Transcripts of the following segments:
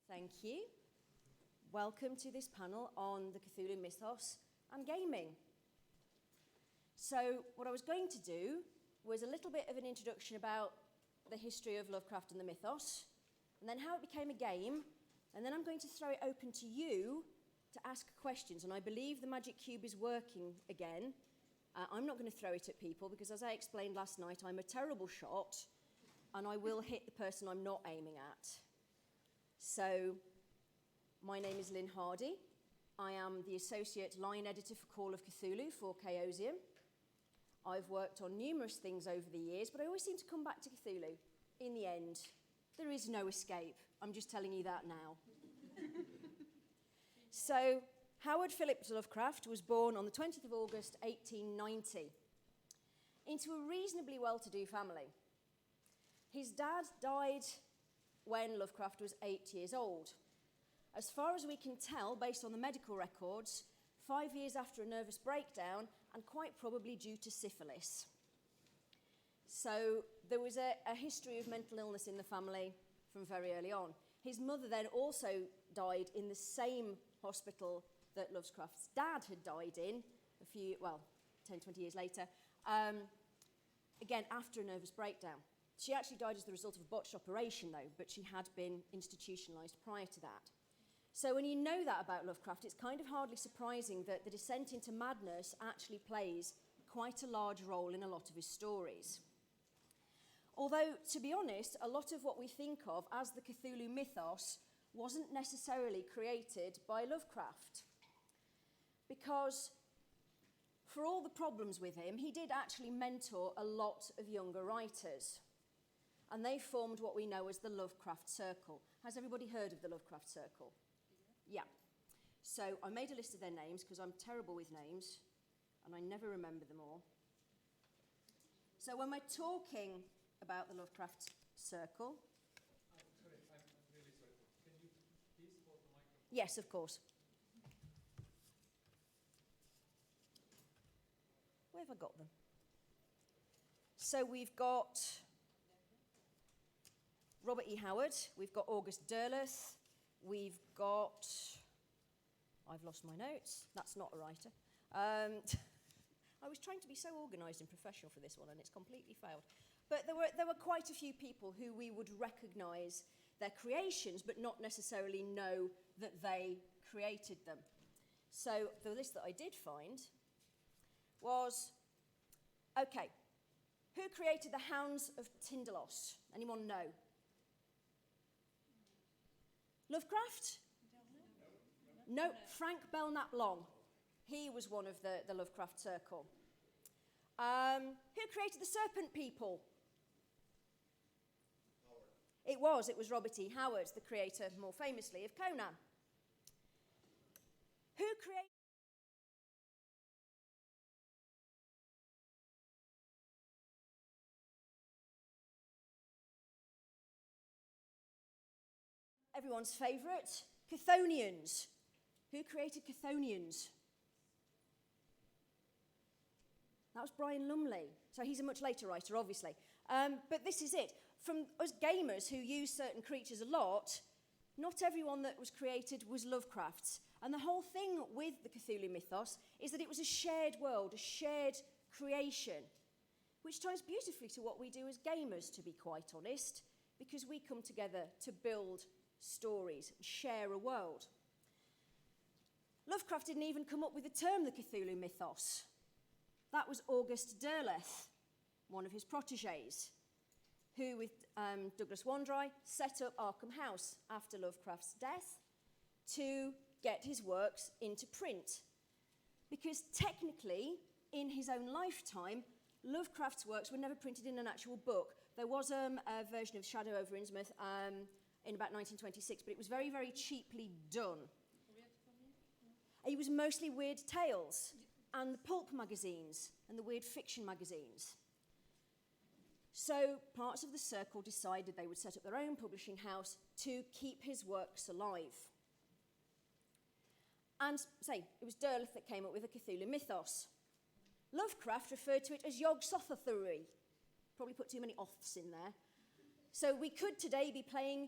Thank you. Welcome to this panel on the Cthulhu Mythos and gaming. So what I was going to do was a little bit of an introduction about the history of Lovecraft and the mythos, and then how it became a game, and then I'm going to throw it open to you to ask questions, and I believe the magic cube is working again. I'm not going to throw it at people because, as I explained last night, I'm a terrible shot, and I will hit the person I'm not aiming at. So, my name is Lynne Hardy. I am the Associate Line Editor for Call of Cthulhu for Chaosium. I've worked on numerous things over the years, but I always seem to come back to Cthulhu. In the end, there is no escape. I'm just telling you that now. So, Howard Phillips Lovecraft was born on the 20th of August, 1890, into a reasonably well-to-do family. His dad died when Lovecraft was 8 years old. As far as we can tell, based on the medical records, 5 years after a nervous breakdown, and quite probably due to syphilis. So there was a history of mental illness in the family from very early on. His mother then also died in the same hospital that Lovecraft's dad had died in 10, 20 years later, again after a nervous breakdown. She actually died as the result of a botched operation, though, but she had been institutionalized prior to that. So when you know that about Lovecraft, it's kind of hardly surprising that the descent into madness actually plays quite a large role in a lot of his stories. Although, to be honest, a lot of what we think of as the Cthulhu mythos wasn't necessarily created by Lovecraft. Because for all the problems with him, he did actually mentor a lot of younger writers. And they formed what we know as the Lovecraft Circle. Has everybody heard of the Lovecraft Circle? Yeah. So I made a list of their names because I'm terrible with names and I never remember them all. So when we're talking about the Lovecraft Circle... I'm really sorry. Can you please hold the microphone? Yes, of course. Where have I got them? So we've got Robert E. Howard, we've got August Derleth, we've got... I've lost my notes. That's not a writer. I was trying to be so organised and professional for this one, and it's completely failed. But there were quite a few people who we would recognise their creations, but not necessarily know that they created them. So the list that I did find was, okay, who created the Hounds of Tindalos? Anyone know? Lovecraft? No, Frank Belknap Long. He was one of the Lovecraft Circle. Who created the Serpent People? Howard. It was Robert E. Howard, the creator, more famously, of Conan. Who created... Everyone's favourite, Chthonians. Who created Chthonians? That was Brian Lumley. So he's a much later writer, obviously. But this is it. From us gamers who use certain creatures a lot, not everyone that was created was Lovecraft's. And the whole thing with the Cthulhu mythos is that it was a shared world, a shared creation, which ties beautifully to what we do as gamers, to be quite honest, because we come together to build stories, share a world. Lovecraft didn't even come up with the term the Cthulhu mythos. That was August Derleth, one of his protégés, who, with Douglas Wandry, set up Arkham House after Lovecraft's death to get his works into print. Because technically, in his own lifetime, Lovecraft's works were never printed in an actual book. There was a version of Shadow over Innsmouth in about 1926, but it was very, very cheaply done. It was mostly weird tales and the pulp magazines and the weird fiction magazines. So parts of the circle decided they would set up their own publishing house to keep his works alive. And say, it was Derleth that came up with the Cthulhu mythos. Lovecraft referred to it as Yog Sothothuri. Probably put too many oths in there. So we could today be playing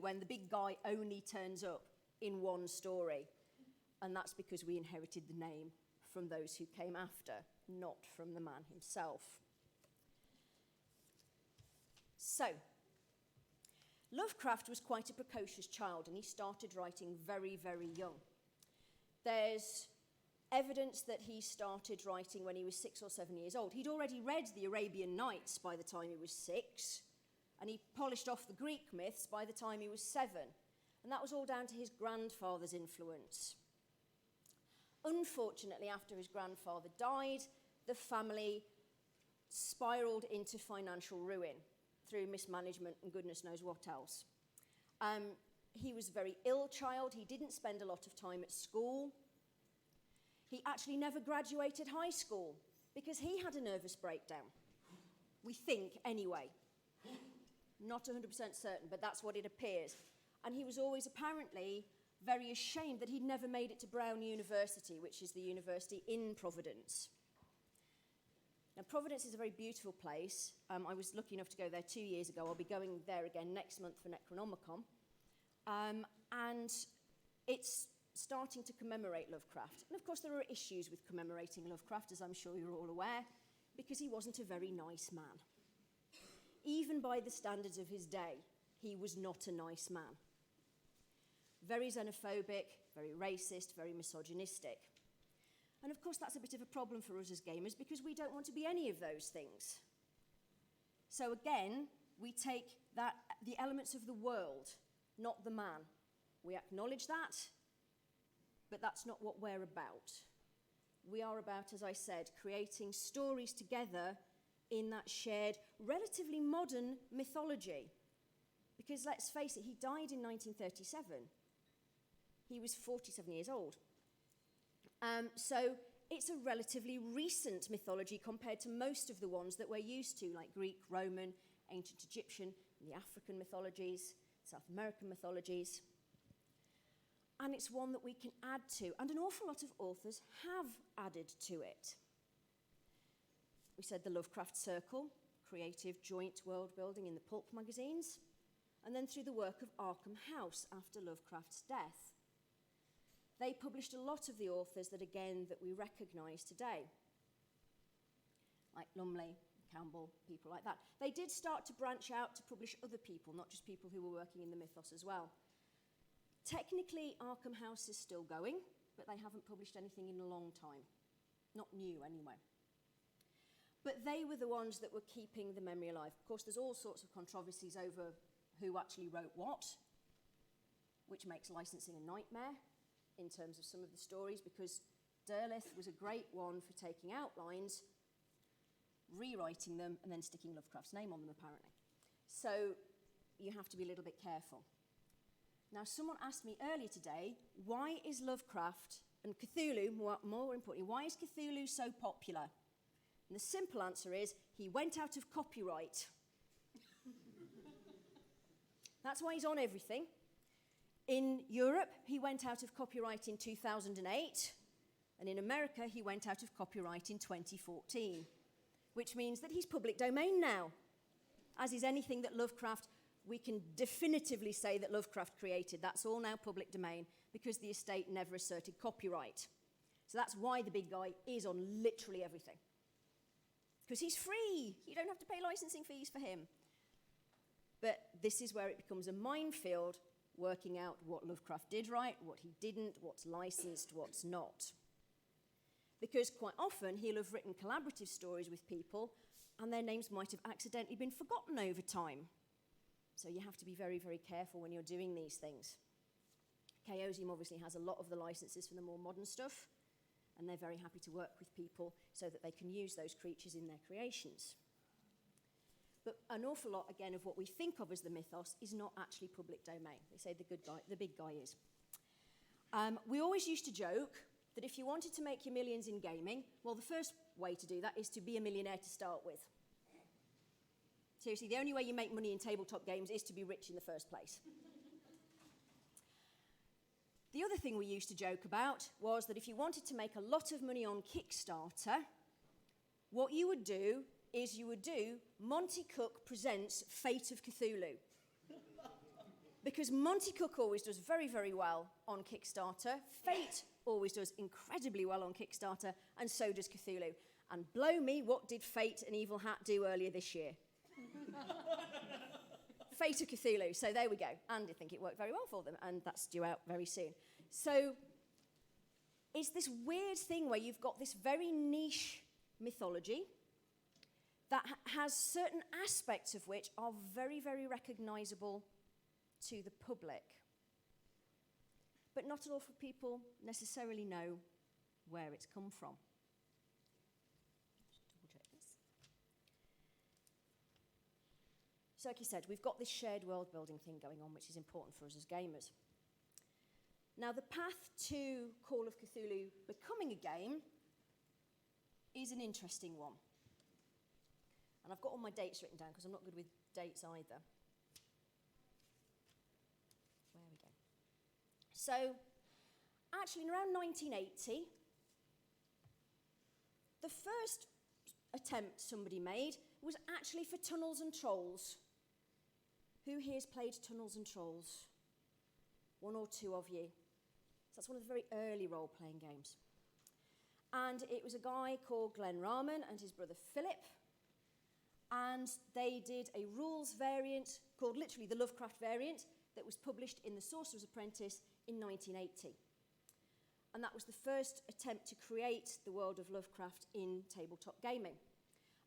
Cthulhu when the big guy only turns up in one story. And that's because we inherited the name from those who came after, not from the man himself. So, Lovecraft was quite a precocious child, and he started writing very, very young. There's evidence that he started writing when he was 6 or 7 years old. He'd already read the Arabian Nights by the time he was 6, and he polished off the Greek myths by the time he was 7. And that was all down to his grandfather's influence. Unfortunately, after his grandfather died, the family spiraled into financial ruin through mismanagement and goodness knows what else. He was a very ill child. He didn't spend a lot of time at school. He actually never graduated high school because he had a nervous breakdown. We think, anyway. Not 100% certain, but that's what it appears. And he was always apparently very ashamed that he'd never made it to Brown University, which is the university in Providence. Now, Providence is a very beautiful place. I was lucky enough to go there 2 years ago. I'll be going there again next month for Necronomicon. And it's starting to commemorate Lovecraft. And of course, there are issues with commemorating Lovecraft, as I'm sure you're all aware, because he wasn't a very nice man. Even by the standards of his day, he was not a nice man. Very xenophobic, very racist, very misogynistic. And of course, that's a bit of a problem for us as gamers because we don't want to be any of those things. So again, we take the elements of the world, not the man. We acknowledge that, but that's not what we're about. We are about, as I said, creating stories together in that shared, relatively modern mythology. Because let's face it, he died in 1937. He was 47 years old. So it's a relatively recent mythology compared to most of the ones that we're used to, like Greek, Roman, ancient Egyptian, the African mythologies, South American mythologies. And it's one that we can add to, and an awful lot of authors have added to it. We said the Lovecraft Circle, creative joint world building in the pulp magazines, and then through the work of Arkham House after Lovecraft's death. They published a lot of the authors that we recognise today, like Lumley, Campbell, people like that. They did start to branch out to publish other people, not just people who were working in the mythos as well. Technically, Arkham House is still going, but they haven't published anything in a long time. Not new, anyway. But they were the ones that were keeping the memory alive. Of course, there's all sorts of controversies over who actually wrote what, which makes licensing a nightmare in terms of some of the stories, because Derleth was a great one for taking outlines, rewriting them, and then sticking Lovecraft's name on them, apparently. So you have to be a little bit careful. Now, someone asked me earlier today, why is Lovecraft and Cthulhu, more importantly, why is Cthulhu so popular? And the simple answer is, he went out of copyright. That's why he's on everything. In Europe, he went out of copyright in 2008, and in America, he went out of copyright in 2014, which means that he's public domain now. As is anything that Lovecraft, we can definitively say that Lovecraft created. That's all now public domain because the estate never asserted copyright. So that's why the big guy is on literally everything. Because he's free. You don't have to pay licensing fees for him. But this is where it becomes a minefield, working out what Lovecraft did right, what he didn't, what's licensed, what's not. Because quite often he'll have written collaborative stories with people and their names might have accidentally been forgotten over time. So you have to be very, very careful when you're doing these things. Chaosium obviously has a lot of the licenses for the more modern stuff, and they're very happy to work with people so that they can use those creatures in their creations. But an awful lot, again, of what we think of as the mythos is not actually public domain. They say the big guy is. We always used to joke that if you wanted to make your millions in gaming, well, the first way to do that is to be a millionaire to start with. Seriously, the only way you make money in tabletop games is to be rich in the first place. The other thing we used to joke about was that if you wanted to make a lot of money on Kickstarter, what you would do is you would do Monty Cook Presents Fate of Cthulhu. Because Monty Cook always does very, very well on Kickstarter. Fate always does incredibly well on Kickstarter, and so does Cthulhu. And blow me, what did Fate and Evil Hat do earlier this year? Fate of Cthulhu. So there we go. And I think it worked very well for them, and that's due out very soon. So it's this weird thing where you've got this very niche mythology that has certain aspects of which are very, very recognizable to the public. But not an awful people necessarily know where it's come from. Just double check this. So like you said, we've got this shared world building thing going on, which is important for us as gamers. Now, the path to Call of Cthulhu becoming a game is an interesting one. And I've got all my dates written down because I'm not good with dates either. Where we go. So, actually, in around 1980, the first attempt somebody made was actually for Tunnels and Trolls. Who here's played Tunnels and Trolls? One or two of you. So that's one of the very early role-playing games. And it was a guy called Glenn Rahman and his brother Philip. And they did a rules variant called literally the Lovecraft variant that was published in The Sorcerer's Apprentice in 1980. And that was the first attempt to create the world of Lovecraft in tabletop gaming.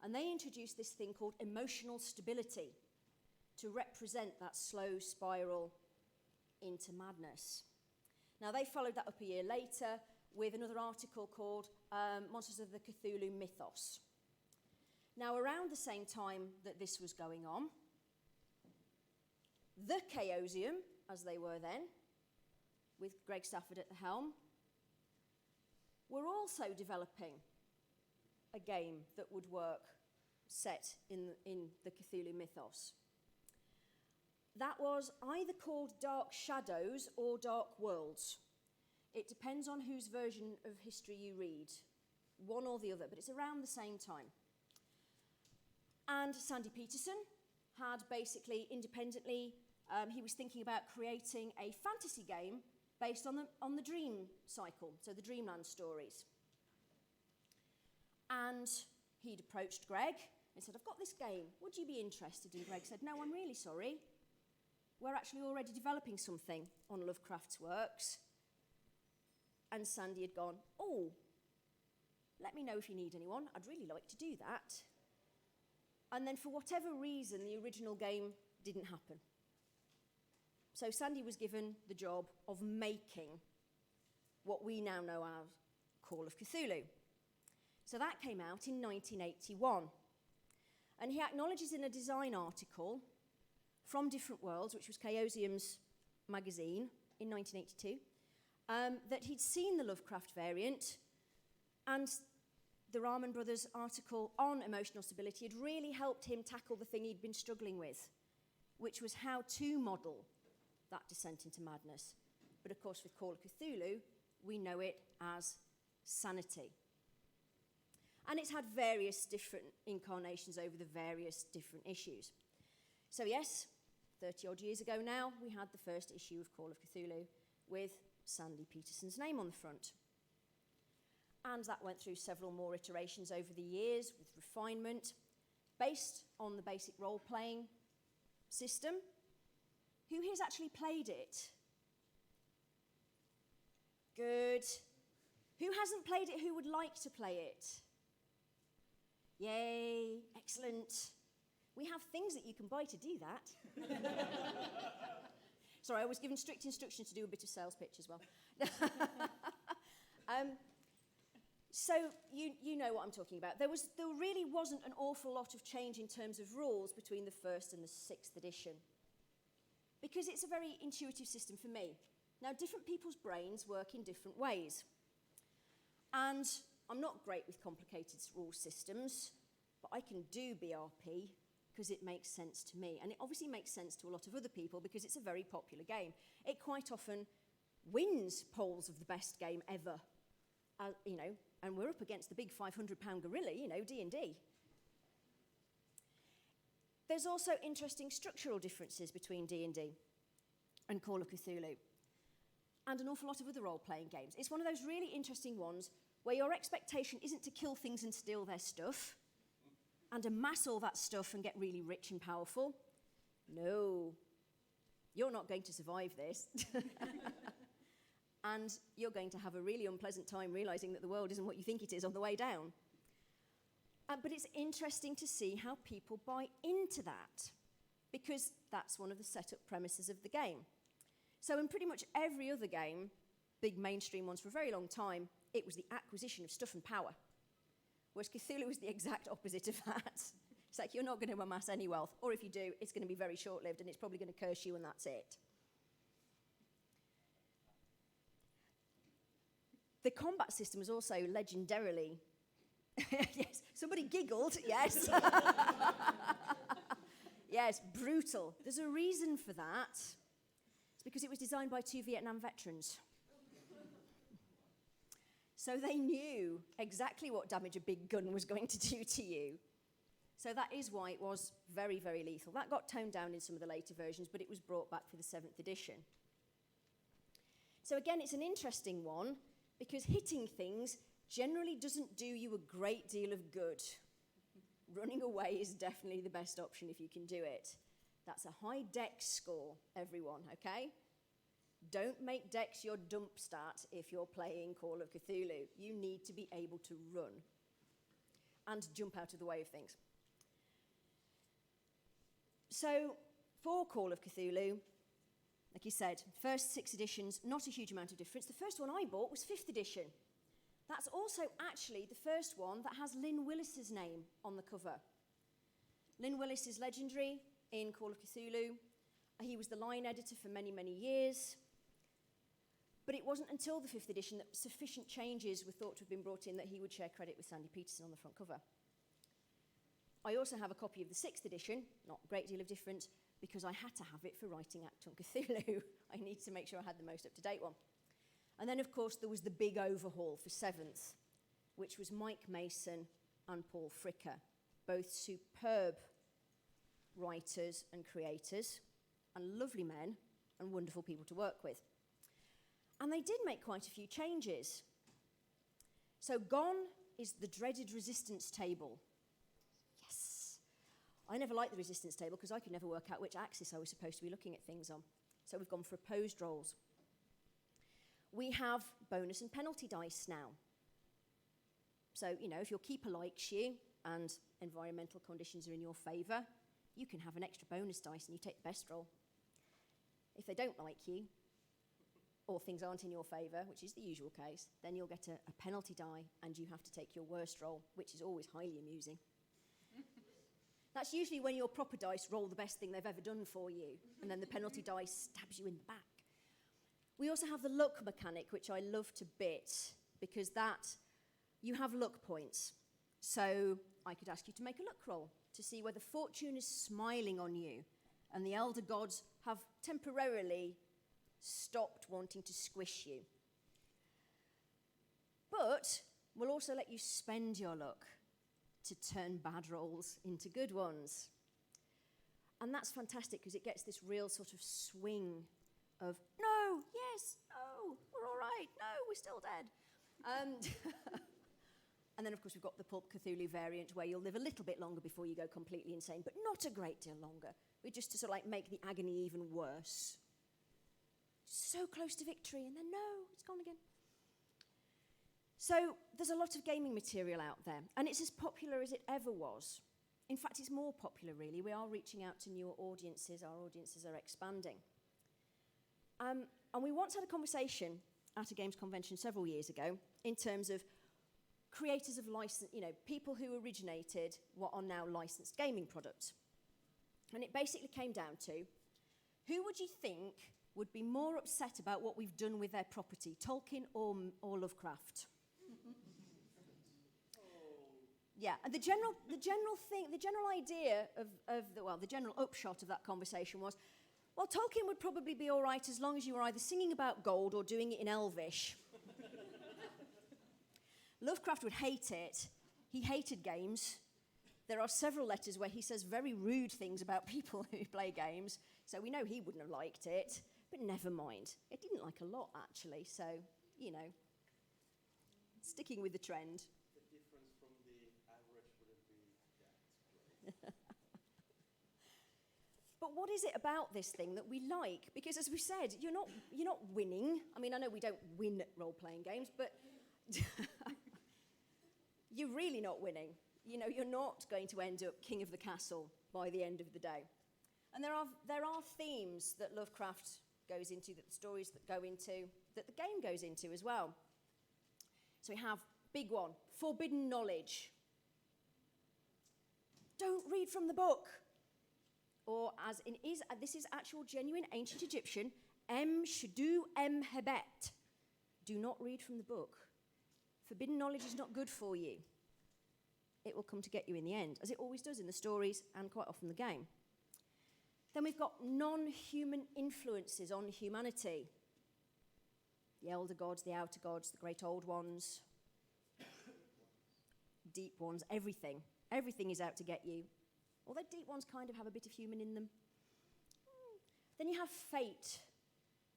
And they introduced this thing called emotional stability to represent that slow spiral into madness. Now, they followed that up a year later with another article called Monsters of the Cthulhu Mythos. Now, around the same time that this was going on, the Chaosium, as they were then, with Greg Stafford at the helm, were also developing a game that would work set in the Cthulhu mythos. That was either called Dark Shadows or Dark Worlds. It depends on whose version of history you read, one or the other, but it's around the same time. And Sandy Peterson had basically independently, he was thinking about creating a fantasy game based on the dream cycle, so the Dreamland stories. And he'd approached Greg and said, I've got this game, would you be interested? And Greg said, no, I'm really sorry. We're actually already developing something on Lovecraft's works. And Sandy had gone, oh, let me know if you need anyone. I'd really like to do that. And then for whatever reason, the original game didn't happen. So Sandy was given the job of making what we now know as Call of Cthulhu. So that came out in 1981. And he acknowledges in a design article from Different Worlds, which was Chaosium's magazine in 1982, that he'd seen the Lovecraft variant, and the Rahman brothers' article on emotional stability had really helped him tackle the thing he'd been struggling with, which was how to model that descent into madness. But of course, with Call of Cthulhu, we know it as sanity. And it's had various different incarnations over the various different issues. So yes, 30-odd years ago now, we had the first issue of Call of Cthulhu with Sandy Peterson's name on the front. And that went through several more iterations over the years with refinement, based on the basic role-playing system. Who here's actually played it? Good. Who hasn't played it who would like to play it? Yay, excellent. We have things that you can buy to do that. Sorry, I was given strict instructions to do a bit of sales pitch as well. So you know what I'm talking about. There really wasn't an awful lot of change in terms of rules between the first and the 6th edition, because it's a very intuitive system for me. Now, different people's brains work in different ways. And I'm not great with complicated rule systems, but I can do BRP because it makes sense to me. And it obviously makes sense to a lot of other people because it's a very popular game. It quite often wins polls of the best game ever and we're up against the big 500-pound gorilla, D&D. There's also interesting structural differences between D&D and Call of Cthulhu, and an awful lot of other role-playing games. It's one of those really interesting ones where your expectation isn't to kill things and steal their stuff and amass all that stuff and get really rich and powerful. No, you're not going to survive this. And you're going to have a really unpleasant time realizing that the world isn't what you think it is on the way down. But it's interesting to see how people buy into that, because that's one of the setup premises of the game. So in pretty much every other game, big mainstream ones for a very long time, it was the acquisition of stuff and power. Whereas Cthulhu was the exact opposite of that. It's like, you're not going to amass any wealth, or if you do, it's going to be very short-lived and it's probably going to curse you and that's it. The combat system was also legendarily, yes, somebody giggled, yes. Yes, brutal. There's a reason for that. It's because it was designed by 2 Vietnam veterans. So they knew exactly what damage a big gun was going to do to you. So that is why it was very, very lethal. That got toned down in some of the later versions, but it was brought back for the 7th edition. So again, it's an interesting one, because hitting things generally doesn't do you a great deal of good. Running away is definitely the best option if you can do it. That's a high dex score, everyone, okay? Don't make dex your dump stat if you're playing Call of Cthulhu. You need to be able to run and jump out of the way of things. So, for Call of Cthulhu, like you said, first 6 editions, not a huge amount of difference. The first one I bought was 5th edition. That's also actually the first one that has Lynn Willis's name on the cover. Lynn Willis is legendary in Call of Cthulhu. He was the line editor for many, many years. But it wasn't until the 5th edition that sufficient changes were thought to have been brought in that he would share credit with Sandy Peterson on the front cover. I also have a copy of the 6th edition, not a great deal of difference, because I had to have it for writing Act on Cthulhu. I needed to make sure I had the most up-to-date one. And then, of course, there was the big overhaul for 7th, which was Mike Mason and Paul Fricker, both superb writers and creators, and lovely men and wonderful people to work with. And they did make quite a few changes. So gone is the dreaded resistance table. Yes. I never liked the resistance table because I could never work out which axis I was supposed to be looking at things on. So we've gone for opposed rolls. We have bonus and penalty dice now. So, if your keeper likes you and environmental conditions are in your favour, you can have an extra bonus dice and you take the best roll. If they don't like you, or things aren't in your favour, which is the usual case, then you'll get a penalty die and you have to take your worst roll, which is always highly amusing. That's usually when your proper dice roll the best thing they've ever done for you, and then the penalty dice stabs you in the back. We also have the luck mechanic, which I love to bits, because you have luck points. So I could ask you to make a luck roll to see whether fortune is smiling on you, and the elder gods have temporarily stopped wanting to squish you. But we'll also let you spend your luck to turn bad rolls into good ones. And that's fantastic because it gets this real sort of swing of, no, yes, no, we're all right, no, we're still dead. And then, of course, we've got the Pulp Cthulhu variant where you'll live a little bit longer before you go completely insane, but not a great deal longer. We're just to sort of make the agony even worse. So close to victory, and then no, it's gone again. So there's a lot of gaming material out there, and it's as popular as it ever was. In fact, it's more popular, really. We are reaching out to newer audiences. Our audiences are expanding. And we once had a conversation at a games convention several years ago in terms of creators of license, people who originated what are now licensed gaming products. And it basically came down to, who would you think would be more upset about what we've done with their property, Tolkien or Lovecraft? Yeah, and the general idea the general upshot of that conversation was, well, Tolkien would probably be all right as long as you were either singing about gold or doing it in Elvish. Lovecraft would hate it. He hated games. There are several letters where he says very rude things about people who play games, so we know he wouldn't have liked it, but never mind. It didn't like a lot, actually, so, you know, sticking with the trend. The difference from the average wouldn't be that great. But what is it about this thing that we like? Because as we said, you're not winning. I mean, I know we don't win at role-playing games, but you're really not winning. You know, you're not going to end up king of the castle by the end of the day. And there are themes that Lovecraft goes into, that the stories that go into, that the game goes into as well. So we have big one, forbidden knowledge. Don't read from the book. Or this is actual genuine ancient Egyptian, shdu hebet. Do not read from the book. Forbidden knowledge is not good for you. It will come to get you in the end, as it always does in the stories and quite often the game. Then we've got non-human influences on humanity. The elder gods, the outer gods, the great old ones, deep ones, everything. Everything is out to get you. Although deep ones kind of have a bit of human in them. Then you have fate,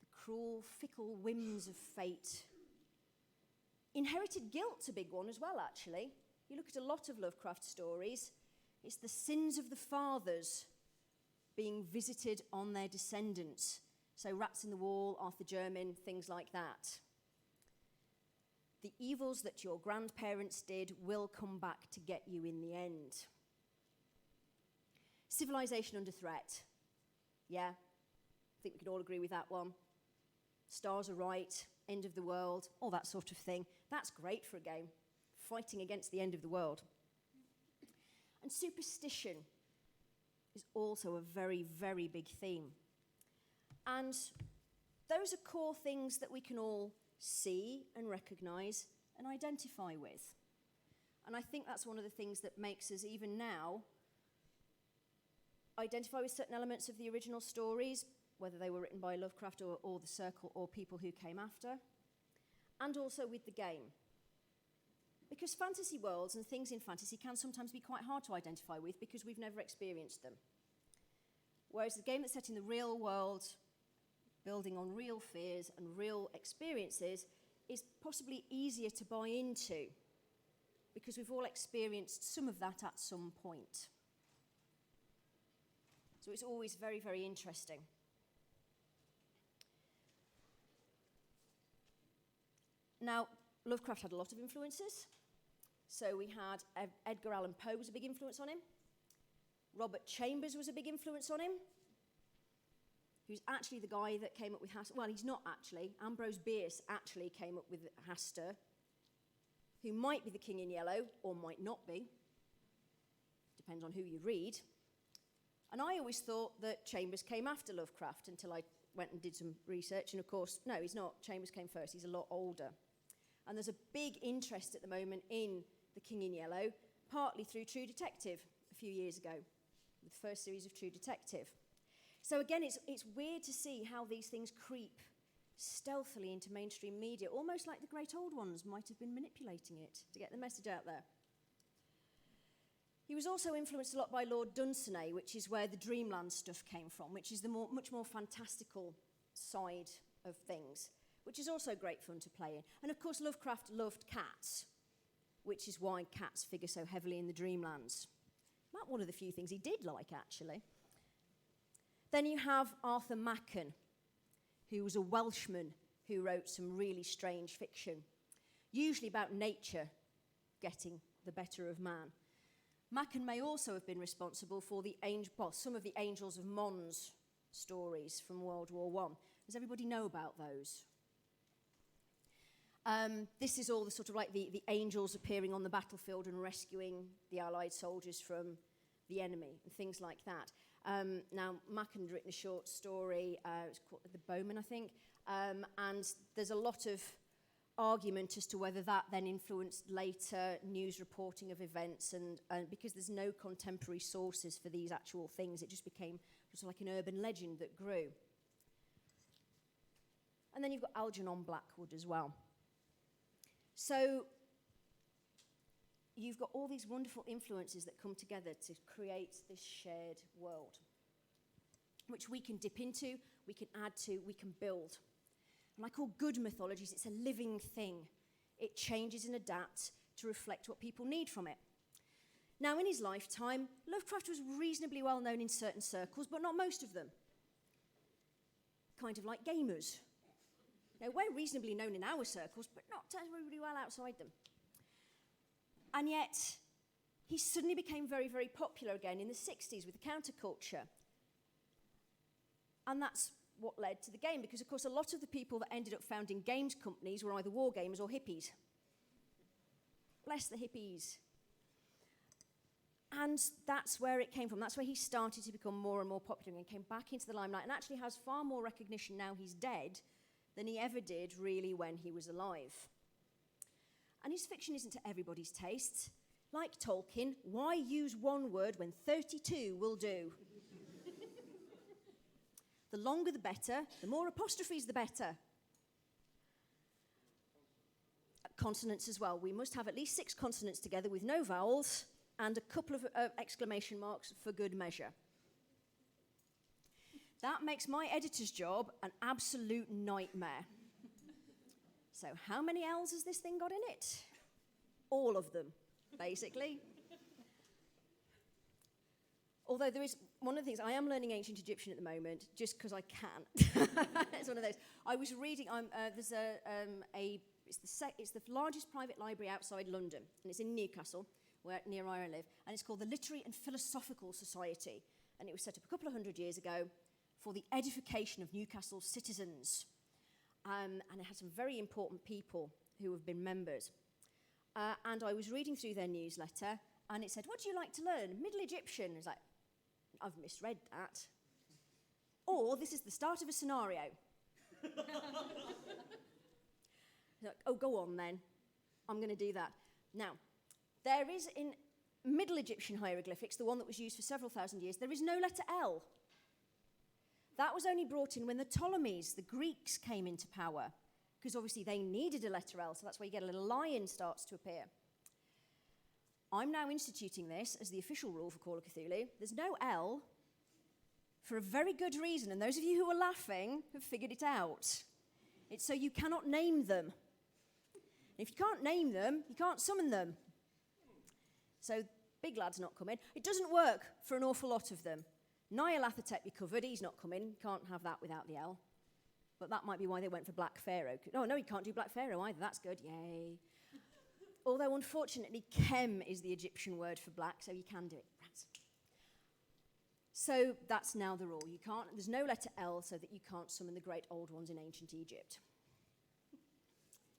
the cruel, fickle whims of fate. Inherited guilt's a big one as well, actually. You look at a lot of Lovecraft stories, it's the sins of the fathers being visited on their descendants. So Rats in the Wall, Arthur Jermyn, things like that. The evils that your grandparents did will come back to get you in the end. Civilization under threat. Yeah, I think we can all agree with that one. Stars are right, end of the world, all that sort of thing. That's great for a game, fighting against the end of the world. And superstition is also a very, very big theme. And those are core things that we can all see and recognise and identify with. And I think that's one of the things that makes us, even now, identify with certain elements of the original stories, whether they were written by Lovecraft or the Circle or people who came after, and also with the game. Because fantasy worlds and things in fantasy can sometimes be quite hard to identify with because we've never experienced them. Whereas the game that's set in the real world, building on real fears and real experiences, is possibly easier to buy into because we've all experienced some of that at some point. So it's always very, very interesting. Now, Lovecraft had a lot of influences. So we had Edgar Allan Poe was a big influence on him. Robert Chambers was a big influence on him, who's actually the guy that came up with Hastur. Well, he's not actually. Ambrose Bierce actually came up with Hastur, who might be the King in Yellow or might not be. Depends on who you read. And I always thought that Chambers came after Lovecraft until I went and did some research. And of course, no, he's not. Chambers came first. He's a lot older. And there's a big interest at the moment in the King in Yellow, partly through True Detective a few years ago, the first series of True Detective. So again, it's weird to see how these things creep stealthily into mainstream media, almost like the great old ones might have been manipulating it to get the message out there. He was also influenced a lot by Lord Dunsany, which is where the Dreamland stuff came from, which is the much more fantastical side of things, which is also great fun to play in. And of course, Lovecraft loved cats, which is why cats figure so heavily in the Dreamlands. That's one of the few things he did like, actually. Then you have Arthur Mackin, who was a Welshman who wrote some really strange fiction, usually about nature getting the better of man. Mackin may also have been responsible for some of the Angels of Mons stories from World War I. Does everybody know about those? This is all the sort of like the angels appearing on the battlefield and rescuing the Allied soldiers from the enemy and things like that. Now, Mackin had written a short story, it's called The Bowman, I think, and there's a lot of argument as to whether that then influenced later news reporting of events, and because there's no contemporary sources for these actual things, it just became sort of like an urban legend that grew. And then you've got Algernon Blackwood as well. So you've got all these wonderful influences that come together to create this shared world, which we can dip into, we can add to, we can build. And like all good mythologies, it's a living thing. It changes and adapts to reflect what people need from it. Now, in his lifetime, Lovecraft was reasonably well known in certain circles, but not most of them. Kind of like gamers. Now, we're reasonably known in our circles, but not terribly well outside them. And yet, he suddenly became very, very popular again in the 60s with the counterculture. And that's what led to the game, because, of course, a lot of the people that ended up founding games companies were either war gamers or hippies. Bless the hippies. And that's where it came from. That's where he started to become more and more popular and came back into the limelight and actually has far more recognition now he's dead than he ever did, really, when he was alive. And his fiction isn't to everybody's tastes. Like Tolkien, why use one word when 32 will do? The longer the better, the more apostrophes the better. Consonants as well. We must have at least 6 consonants together with no vowels and a couple of exclamation marks for good measure. That makes my editor's job an absolute nightmare. So how many L's has this thing got in it? All of them, basically. Although there is one of the things, I am learning ancient Egyptian at the moment, just because I can. It's one of those. I was reading, it's the largest private library outside London, and it's in Newcastle, near where I live, and it's called the Literary and Philosophical Society, and it was set up a couple of 100 years ago for the edification of Newcastle's citizens. And it had some very important people who have been members. And I was reading through their newsletter, and it said, what do you like to learn? Middle Egyptian. I was like, I've misread that. Or this is the start of a scenario. Like, oh, go on then. I'm going to do that. Now, there is in Middle Egyptian hieroglyphics, the one that was used for several thousand years, there is no letter L. That was only brought in when the Ptolemies, the Greeks, came into power, because obviously they needed a letter L, so that's why you get a little lion starts to appear. I'm now instituting this as the official rule for Call of Cthulhu. There's no L for a very good reason, and those of you who are laughing have figured it out. It's so you cannot name them. And if you can't name them, you can't summon them. So big lad's not coming. It doesn't work for an awful lot of them. Nyarlathotep you covered, he's not coming. Can't have that without the L. But that might be why they went for Black Pharaoh. Oh, no, you can't do Black Pharaoh either. That's good, yay. Although, unfortunately, Kem is the Egyptian word for black, so you can do it. So that's now the rule. You can't. There's no letter L, so that you can't summon the great old ones in ancient Egypt.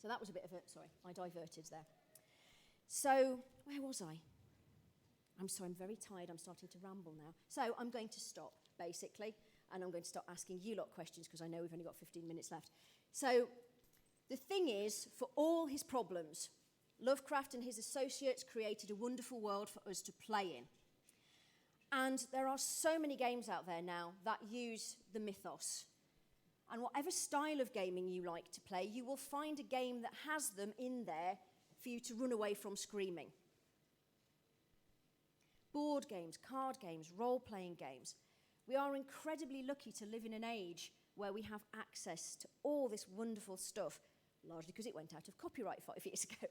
So that was a bit of a... Sorry, I diverted there. So, where was I? I'm sorry, I'm very tired. I'm starting to ramble now. So I'm going to stop, basically, and I'm going to start asking you lot questions, because I know we've only got 15 minutes left. So the thing is, for all his problems, Lovecraft and his associates created a wonderful world for us to play in. And there are so many games out there now that use the mythos. And whatever style of gaming you like to play, you will find a game that has them in there for you to run away from screaming. Board games, card games, role-playing games. We are incredibly lucky to live in an age where we have access to all this wonderful stuff, largely because it went out of copyright 5 years ago.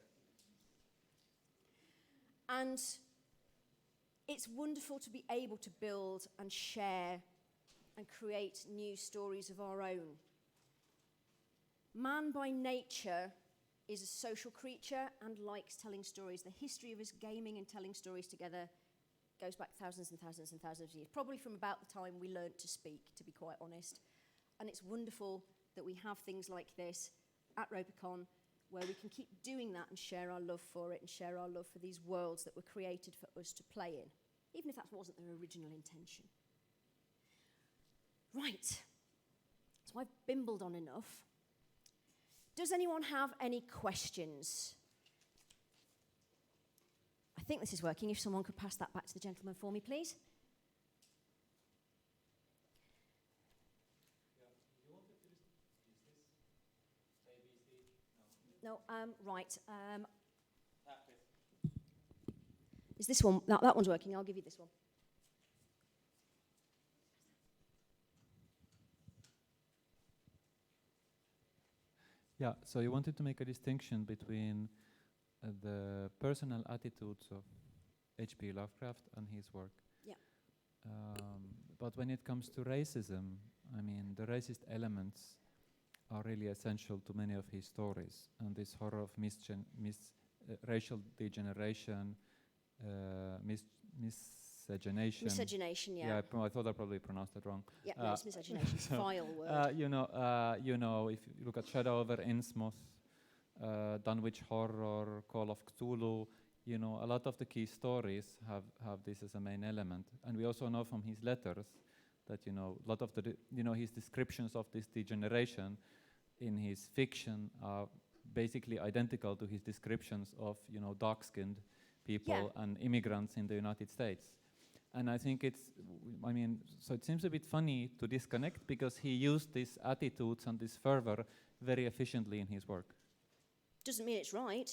And it's wonderful to be able to build and share and create new stories of our own. Man by nature is a social creature and likes telling stories. The history of us gaming and telling stories together goes back thousands and thousands and thousands of years, probably from about the time we learnt to speak, to be quite honest. And it's wonderful that we have things like this at Ropecon, where we can keep doing that and share our love for it and share our love for these worlds that were created for us to play in, even if that wasn't their original intention. Right, so I've bimbled on enough. Does anyone have any questions? I think this is working. If someone could pass that back to the gentleman for me, please. Yeah, you wanted to use this ABC? No, right. Tap it. Is this one, that one's working, I'll give you this one. Yeah, so you wanted to make a distinction between the personal attitudes of H.P. Lovecraft and his work. Yeah. But when it comes to racism, I mean, the racist elements are really essential to many of his stories. And this horror of racial degeneration, miscegenation. Miscegenation, yeah. Yeah, I thought I probably pronounced that wrong. Yeah, no, it's miscegenation, vile word. You know, if you look at Shadow over Innsmouth, Dunwich Horror, Call of Cthulhu, you know, a lot of the key stories have this as a main element. And we also know from his letters that, you know, a lot of the, his descriptions of this degeneration in his fiction are basically identical to his descriptions of, dark-skinned people and immigrants in the United States. And I think so it seems a bit funny to disconnect because he used these attitudes and this fervor very efficiently in his work. Doesn't mean it's right.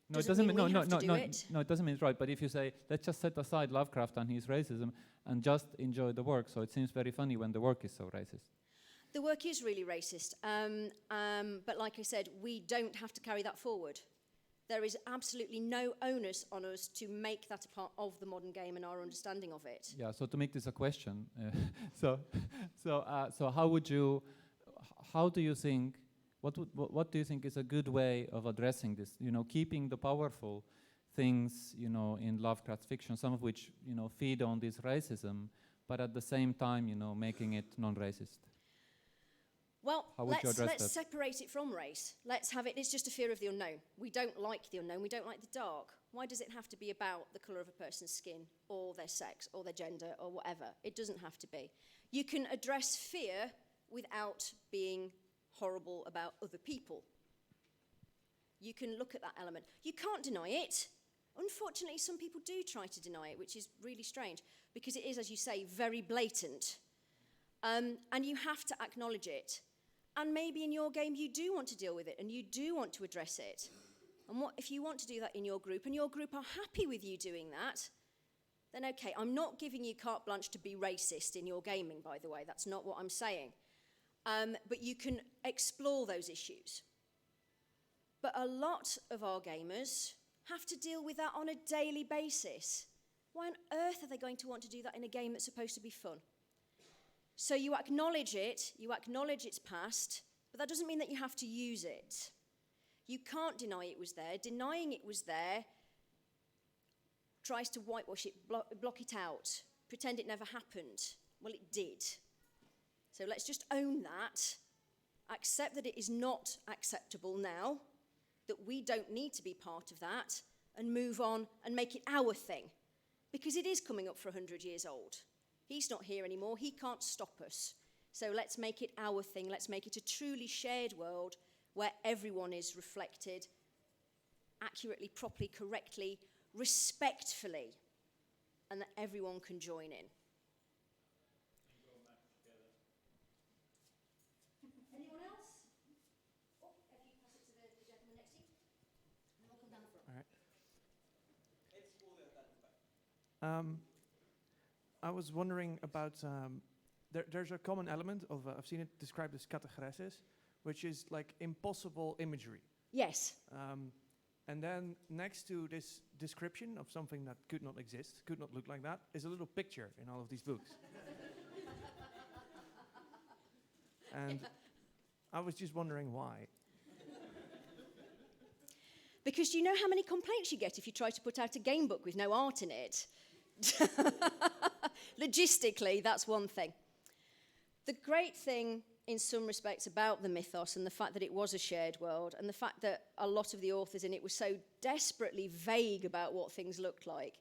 No, it doesn't mean it doesn't mean it's right. But if you say, let's just set aside Lovecraft and his racism and just enjoy the work, so it seems very funny when the work is so racist. The work is really racist, but like I said, we don't have to carry that forward. There is absolutely no onus on us to make that a part of the modern game and our understanding of it. Yeah. So to make this a question, so how do you think? What do you think is a good way of addressing this? Keeping the powerful things, in Lovecraft's fiction, some of which, feed on this racism, but at the same time, making it non-racist. Well, let's that? separate it from race. Let's have it, it's just a fear of the unknown. We don't like the unknown, we don't like the dark. Why does it have to be about the colour of a person's skin, or their sex, or their gender, or whatever? It doesn't have to be. You can address fear without being horrible about other people. You can look at that element. You can't deny it. Unfortunately, some people do try to deny it, which is really strange, because it is, as you say, very blatant. And you have to acknowledge it. And maybe in your game you do want to deal with it, and you do want to address it. And if you want to do that in your group, and your group are happy with you doing that, then okay, I'm not giving you carte blanche to be racist in your gaming, by the way. That's not what I'm saying. But you can explore those issues. But a lot of our gamers have to deal with that on a daily basis. Why on earth are they going to want to do that in a game that's supposed to be fun? So you acknowledge it, you acknowledge its past, but that doesn't mean that you have to use it. You can't deny it was there. Denying it was there tries to whitewash it, block it out, pretend it never happened. Well, it did. So let's just own that, accept that it is not acceptable now, that we don't need to be part of that, and move on and make it our thing. Because it is coming up for 100 years old. He's not here anymore, he can't stop us. So let's make it our thing, let's make it a truly shared world where everyone is reflected accurately, properly, correctly, respectfully, and that everyone can join in. Anyone else? Oh, if you pass it to the gentleman next to you, and we'll come down the front. All right. It's all at the back. I was wondering about, there's a common element of, I've seen it described as catachresis, which is like impossible imagery. Yes. And then next to this description of something that could not exist, could not look like that, is a little picture in all of these books. And I was just wondering why. Because do you know how many complaints you get if you try to put out a game book with no art in it? Logistically, that's one thing. The great thing in some respects about the mythos and the fact that it was a shared world and the fact that a lot of the authors in it were so desperately vague about what things looked like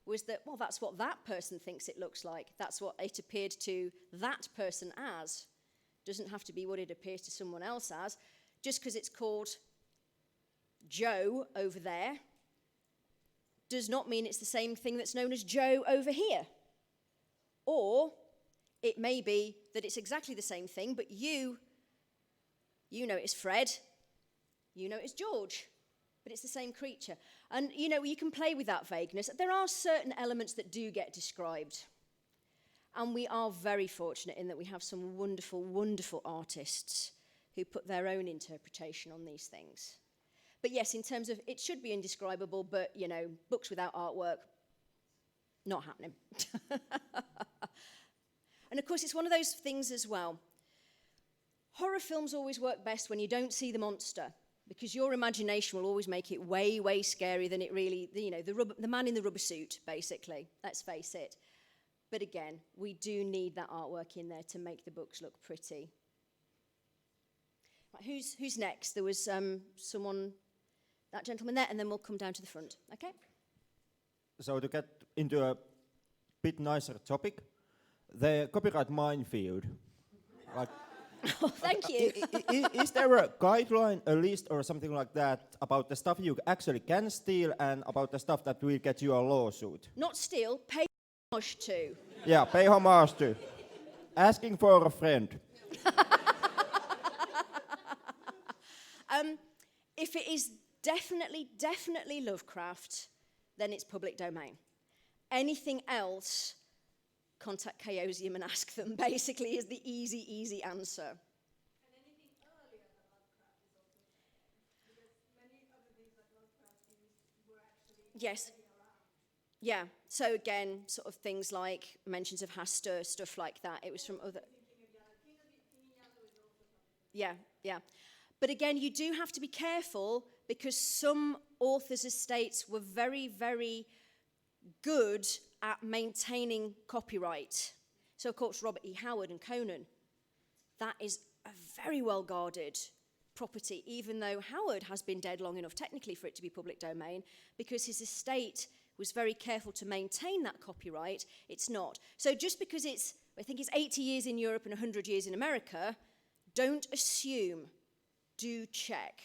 was that, well, that's what that person thinks it looks like. That's what it appeared to that person as. Doesn't have to be what it appears to someone else as. Just because it's called Joe over there does not mean it's the same thing that's known as Joe over here. Or it may be that it's exactly the same thing, but you know it's Fred, you know it's George. but it's the same creature. And, you know, you can play with that vagueness. There are certain elements that do get described. And we are very fortunate in that we have some wonderful, wonderful artists who put their own interpretation on these things. But yes, in terms of, it should be indescribable, but, you know, books without artwork, not happening. And of course, it's one of those things as well. Horror films always work best when you don't see the monster, because your imagination will always make it way, way scarier than it really, you know, the man in the rubber suit, basically, let's face it. But again, we do need that artwork in there to make the books look pretty. Right, who's next? There was someone, that gentleman there, and then we'll come down to the front, okay? So to get into a bit nicer topic, the copyright minefield. Like, Oh, thank you. is there a guideline, a list, or something like that about the stuff you actually can steal and about the stuff that will get you a lawsuit? Not steal, pay homage to. Yeah, pay homage to. Asking for a friend. If it is definitely Lovecraft, then it's public domain. Anything else, contact Chaosium and ask them, basically, is the easy answer. And anything earlier than Lovecraft is also because many of the things that Lovecraft used were actually Yes. already around. Yeah, so again, sort of things like mentions of Hastur, stuff like that. It was from other... Yeah. But again, you do have to be careful because some authors' estates were very, very good at maintaining copyright. So, of course, Robert E. Howard and Conan, that is a very well-guarded property, even though Howard has been dead long enough technically for it to be public domain, because his estate was very careful to maintain that copyright. It's not. So just because it's, I think it's 80 years in Europe and 100 years in America, don't assume, do check,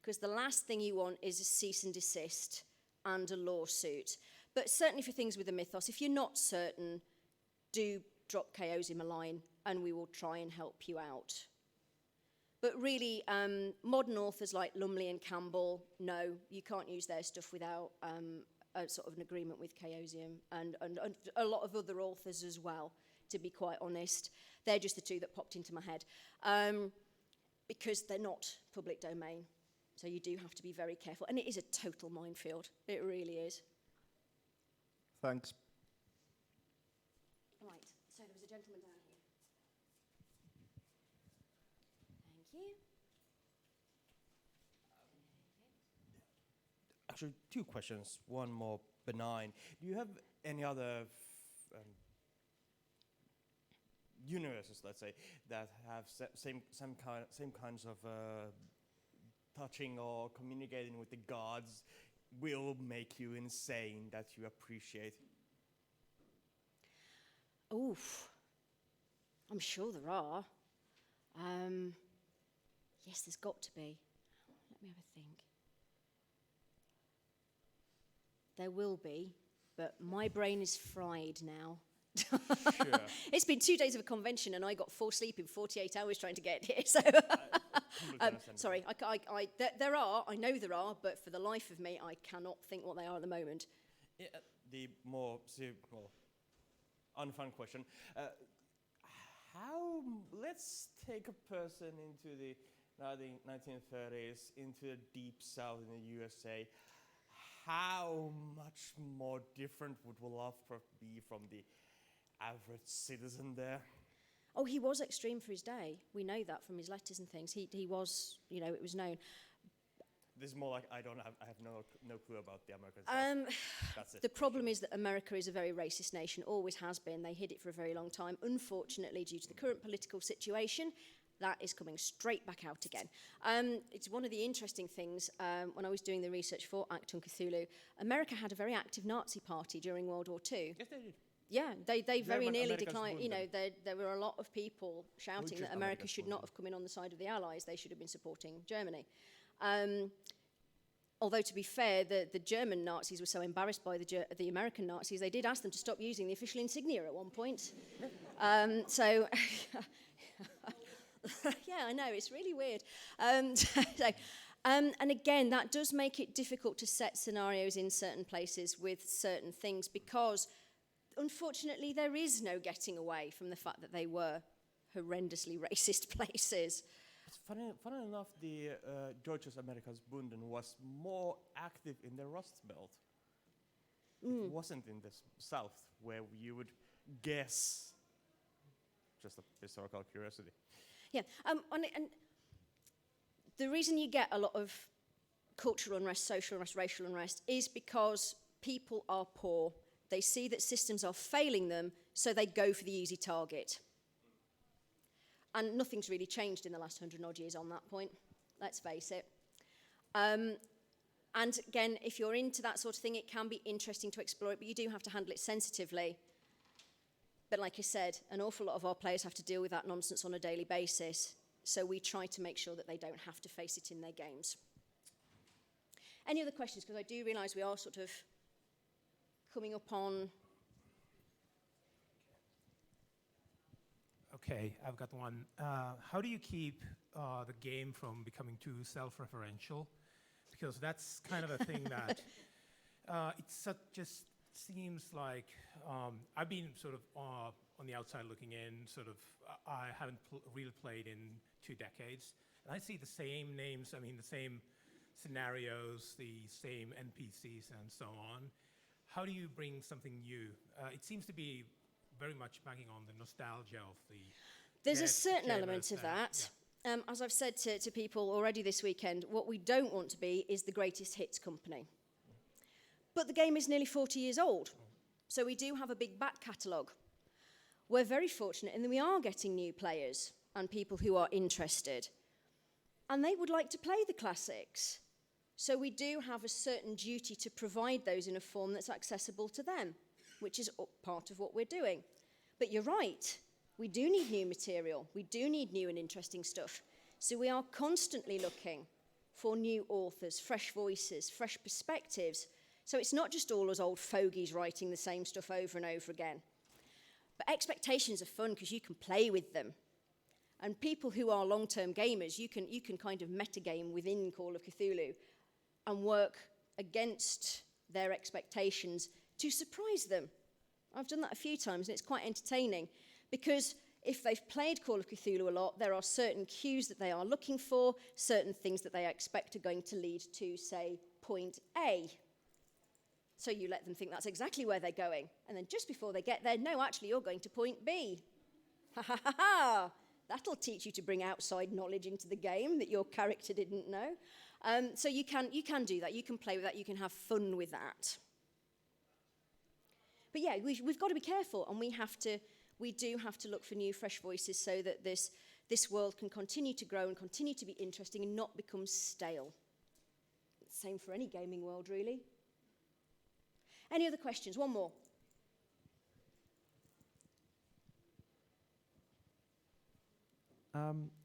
because the last thing you want is a cease and desist and a lawsuit. But certainly for things with the mythos, if you're not certain, do drop Chaosium a line and we will try and help you out. But really, modern authors like Lumley and Campbell, no, you can't use their stuff without a sort of an agreement with Chaosium, and a lot of other authors as well, to be quite honest. They're just the two that popped into my head. Because they're not public domain. So you do have to be very careful. And it is a total minefield. It really is. Thanks. Right, so there was a gentleman down here. Thank you. Actually, two questions, one more benign. Do you have any other universes, let's say, that have same kinds of touching or communicating with the gods will make you insane that you appreciate? Oof. I'm sure there are. Yes, there's got to be. Let me have a think. There will be, but my brain is fried now. Sure. It's been 2 days of a convention and I got 4 sleep in 48 hours trying to get here. So, sorry, there are, I know there are, but for the life of me, I cannot think what they are at the moment. Yeah, the more unfun question. Let's take a person into the 1930s, into the deep south in the USA. How much more different would Lovecraft be from the average citizen there? Oh, he was extreme for his day. We know that from his letters and things. He was, you know, it was known. This is more like I have no clue about the American South. That's it. The problem is that America is a very racist nation, always has been. They hid it for a very long time. Unfortunately, due to the current political situation, that is coming straight back out again. It's one of the interesting things, when I was doing the research for Untitled Cthulhu, America had a very active Nazi party during World War II. Yes, they did. Yeah, they very nearly Americans declined. You know, wouldn't. there were a lot of people shouting Which is that America America's should not have come in on the side of the Allies. They should have been supporting Germany. Although, to be fair, the German Nazis were so embarrassed by the American Nazis, they did ask them to stop using the official insignia at one point. So, yeah, I know, it's really weird. And again, that does make it difficult to set scenarios in certain places with certain things because, unfortunately, there is no getting away from the fact that they were horrendously racist places. It's funny enough, the Deutsches Amerikas Bunden was more active in the Rust Belt. It wasn't in the south, where you would guess. Just a historical curiosity. Yeah, and the reason you get a lot of cultural unrest, social unrest, racial unrest is because people are poor. They see that systems are failing them, so they go for the easy target. And nothing's really changed in the last 100 odd years on that point, let's face it. And again, if you're into that sort of thing, it can be interesting to explore it, but you do have to handle it sensitively. But like I said, an awful lot of our players have to deal with that nonsense on a daily basis, so we try to make sure that they don't have to face it in their games. Any other questions? Because I do realise we are sort of coming up on... Okay, I've got one. How do you keep the game from becoming too self-referential? Because that's kind of a thing that just seems like I've been sort of on the outside looking in. I haven't really played in 2 decades, and I see the same names. I mean, the same scenarios, the same NPCs, and so on. How do you bring something new? It seems to be very much banging on the nostalgia of the... There's a certain element of that. Yeah. As I've said to people already this weekend, what we don't want to be is the greatest hits company. But the game is nearly 40 years old, so we do have a big back catalogue. We're very fortunate in that we are getting new players and people who are interested. And they would like to play the classics. So we do have a certain duty to provide those in a form that's accessible to them, which is part of what we're doing. But you're right, we do need new material. We do need new and interesting stuff. So we are constantly looking for new authors, fresh voices, fresh perspectives. So it's not just all us old fogies writing the same stuff over and over again. But expectations are fun because you can play with them. And people who are long-term gamers, you can kind of metagame within Call of Cthulhu and work against their expectations to surprise them. I've done that a few times, and it's quite entertaining, because if they've played Call of Cthulhu a lot, there are certain cues that they are looking for, certain things that they expect are going to lead to, say, point A. So you let them think that's exactly where they're going, and then just before they get there, no, actually, you're going to point B. Ha ha ha ha! That'll teach you to bring outside knowledge into the game that your character didn't know. So you can do that. You can play with that. You can have fun with that. But yeah, we've got to be careful, and we do have to look for new, fresh voices so that this world can continue to grow and continue to be interesting and not become stale. Same for any gaming world, really. Any other questions? One more.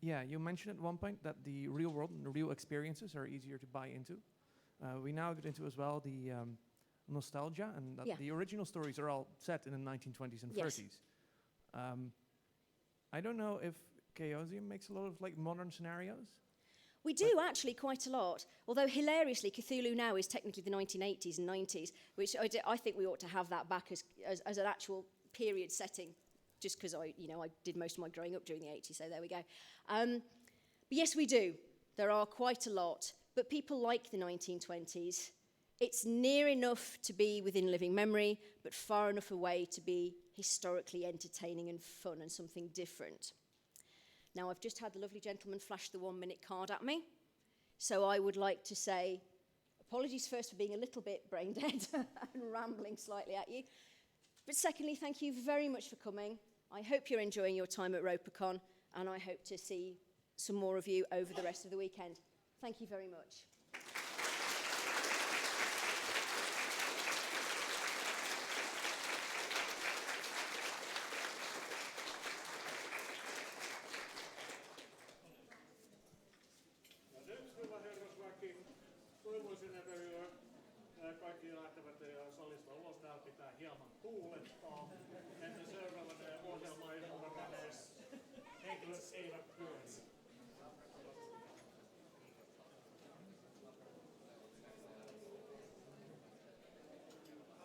Yeah, you mentioned at one point that the real world and the real experiences are easier to buy into. We now get into as well the nostalgia, and that the original stories are all set in the 1920s and 30s. I don't know if Chaosium makes a lot of modern scenarios. We do actually quite a lot, although hilariously Cthulhu now is technically the 1980s and 90s, which I think we ought to have that back as an actual period setting, just because I did most of my growing up during the 80s, so there we go. But yes, we do. There are quite a lot, but people like the 1920s. It's near enough to be within living memory, but far enough away to be historically entertaining and fun and something different. Now, I've just had the lovely gentleman flash the 1-minute card at me, so I would like to say apologies first for being a little bit brain dead and rambling slightly at you. But secondly, thank you very much for coming. I hope you're enjoying your time at Ropecon, and I hope to see some more of you over the rest of the weekend. Thank you very much. Toivoisin, että kaikki lähtevät salista ulos. Täällä pitää hieman tuulettaa, että seuraavan ohjelman ymmärtäneet henkilöt eivät pyöri.